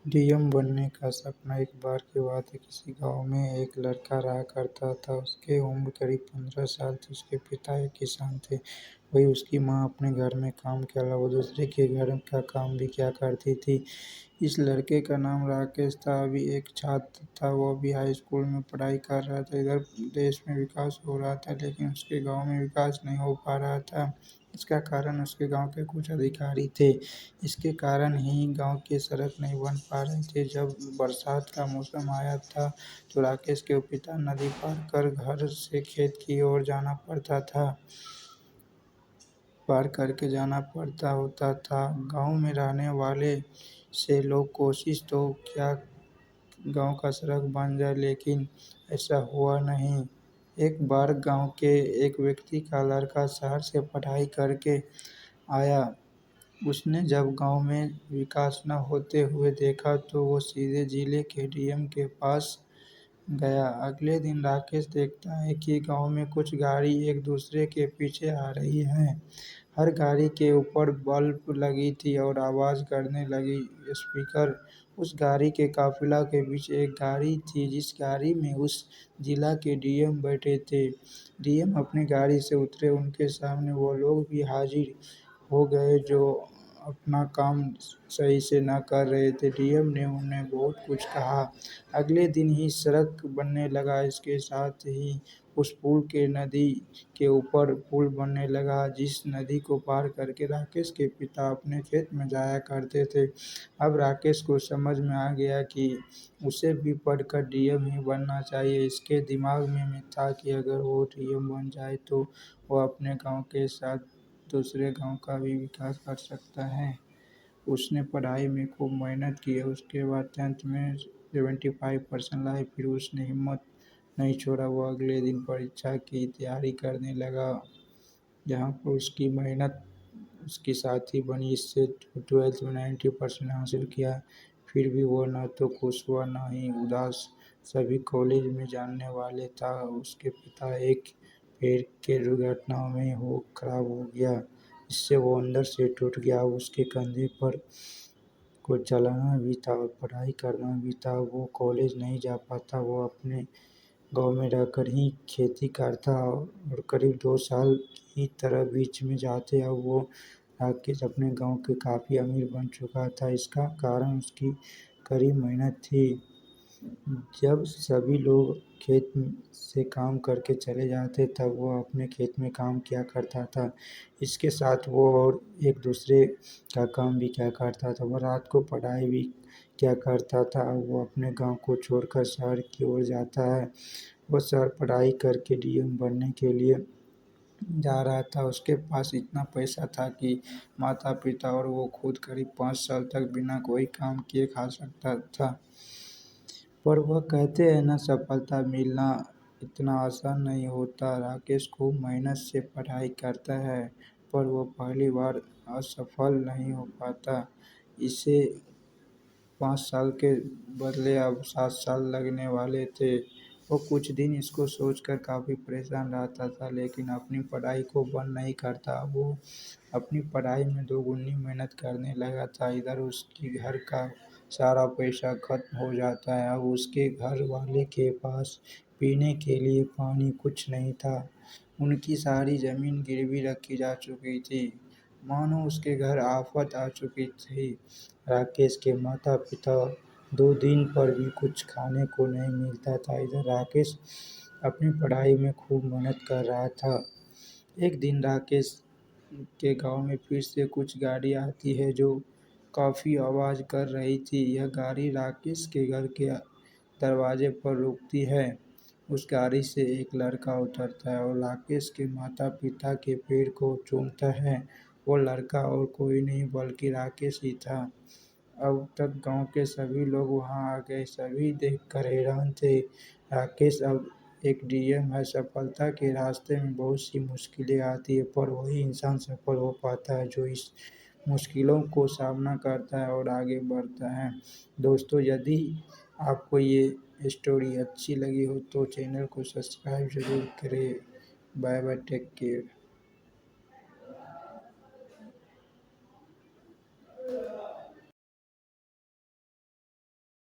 DM बनने का सपना एक बार की बात है। किसी गांव में एक लड़का रहा करता था। उसकी उम्र करीब 15 साल थी। उसके पिता एक किसान थे। वही उसकी माँ अपने घर में काम के अलावा दूसरे के घर का काम भी किया करती थी। इस लड़के का नाम राकेश था। अभी एक छात्र था। वो भी हाई स्कूल में पढ़ाई कर रहा था। इधर देश में विकास हो रहा था, लेकिन उसके गांव में विकास नहीं हो पा रहा था। इसका कारण उसके गांव के कुछ अधिकारी थे। इसके कारण ही गांव के सड़क नहीं बन पा रहे थे। जब बरसात का मौसम आया था तो राकेश के पिता नदी पार कर घर से खेत की ओर जाना पड़ता था। पार करके जाना पड़ता होता था। गांव में रहने वाले से लोग कोशिश तो क्या गांव का सड़क बन जाए, लेकिन ऐसा हुआ नहीं। एक बार गांव के एक व्यक्ति का लड़का शहर से पढ़ाई करके आया। उसने जब गांव में विकास न होते हुए देखा तो वो सीधे जिले के डीएम के पास गया। अगले दिन राकेश देखता है कि गांव में कुछ गाड़ी एक दूसरे के पीछे आ रही हैं। हर गाड़ी के ऊपर बल्ब लगी थी और आवाज़ करने लगी स्पीकर। उस गाड़ी के काफिला के बीच एक गाड़ी थी जिस गाड़ी में उस जिला के डीएम बैठे थे। डीएम अपनी गाड़ी से उतरे। उनके सामने वो लोग भी हाजिर हो गए जो अपना काम सही से ना कर रहे थे। डीएम ने उन्हें बहुत कुछ कहा। अगले दिन ही सड़क बनने लगा। इसके साथ ही उस पुल के नदी के ऊपर पुल बनने लगा जिस नदी को पार करके राकेश के पिता अपने खेत में जाया करते थे। अब राकेश को समझ में आ गया कि उसे भी पढ़कर डीएम ही बनना चाहिए। इसके दिमाग में था कि अगर वो डीएम बन जाए तो वो अपने गांव के साथ दूसरे गांव का भी विकास कर सकता है। उसने पढ़ाई में खूब मेहनत की। उसके बाद 10th में 75% लाए। फिर उसने हिम्मत नहीं छोड़ा। वो अगले दिन परीक्षा की तैयारी करने लगा, जहाँ पर उसकी मेहनत उसकी साथी बनी। इससे 12th में 90% हासिल किया। फिर भी वो न तो खुश हुआ न ही उदास। सभी कॉलेज में जानने वाले था उसके पिता एक पेड़ के दुर्घटना में हो खराब हो गया, इससे वो अंदर से टूट गया। उसके कंधे पर को चलाना भी था और पढ़ाई करना भी था। वो कॉलेज नहीं जा पाता। वो अपने गांव में रहकर ही खेती करता और करीब 2 साल की तरह बीच में जाते। अब वो राकेश अपने गांव के काफ़ी अमीर बन चुका था। इसका कारण उसकी कड़ी मेहनत थी। जब सभी लोग खेत से काम करके चले जाते तब वो अपने खेत में काम किया करता था। इसके साथ वो और एक दूसरे का काम भी किया करता था। वो रात को पढ़ाई भी किया करता था। अब वो अपने गांव को छोड़कर शहर की ओर जाता है। वो शहर पढ़ाई करके डीएम बनने के लिए जा रहा था। उसके पास इतना पैसा था कि माता पिता और वो खुद करीब 5 साल तक बिना कोई काम किए खा सकता था। पर वह कहते हैं ना, सफलता मिलना इतना आसान नहीं होता। राकेश खूब मेहनत से पढ़ाई करता है, पर वो पहली बार असफल नहीं हो पाता। इसे 5 साल के बदले अब 7 साल लगने वाले थे। वो कुछ दिन इसको सोचकर काफ़ी परेशान रहता था, लेकिन अपनी पढ़ाई को बंद नहीं करता। वो अपनी पढ़ाई में दोगुनी मेहनत करने लगा था। इधर उसके घर का सारा पैसा खत्म हो जाता है। अब उसके घर वाले के पास पीने के लिए पानी कुछ नहीं था। उनकी सारी ज़मीन गिरवी रखी जा चुकी थी, मानो उसके घर आफत आ चुकी थी। राकेश के माता पिता 2 दिन पर भी कुछ खाने को नहीं मिलता था। इधर राकेश अपनी पढ़ाई में खूब मेहनत कर रहा था। एक दिन राकेश के गांव में फिर से कुछ गाड़ी आती है जो काफ़ी आवाज़ कर रही थी। यह गाड़ी राकेश के घर के दरवाजे पर रुकती है। उस गाड़ी से एक लड़का उतरता है और राकेश के माता पिता के पैर को चूमता है। वो लड़का और कोई नहीं बल्कि राकेश ही था। अब तक गांव के सभी लोग वहां आ गए। सभी देखकर हैरान थे। राकेश अब एक डीएम है। सफलता के रास्ते में बहुत सी मुश्किलें आती है, पर वही इंसान सफल हो पाता है जो इस मुश्किलों को सामना करता है और आगे बढ़ता है। दोस्तों, यदि आपको ये स्टोरी अच्छी लगी हो तो चैनल को सब्सक्राइब ज़रूर करें। Bye bye, take care.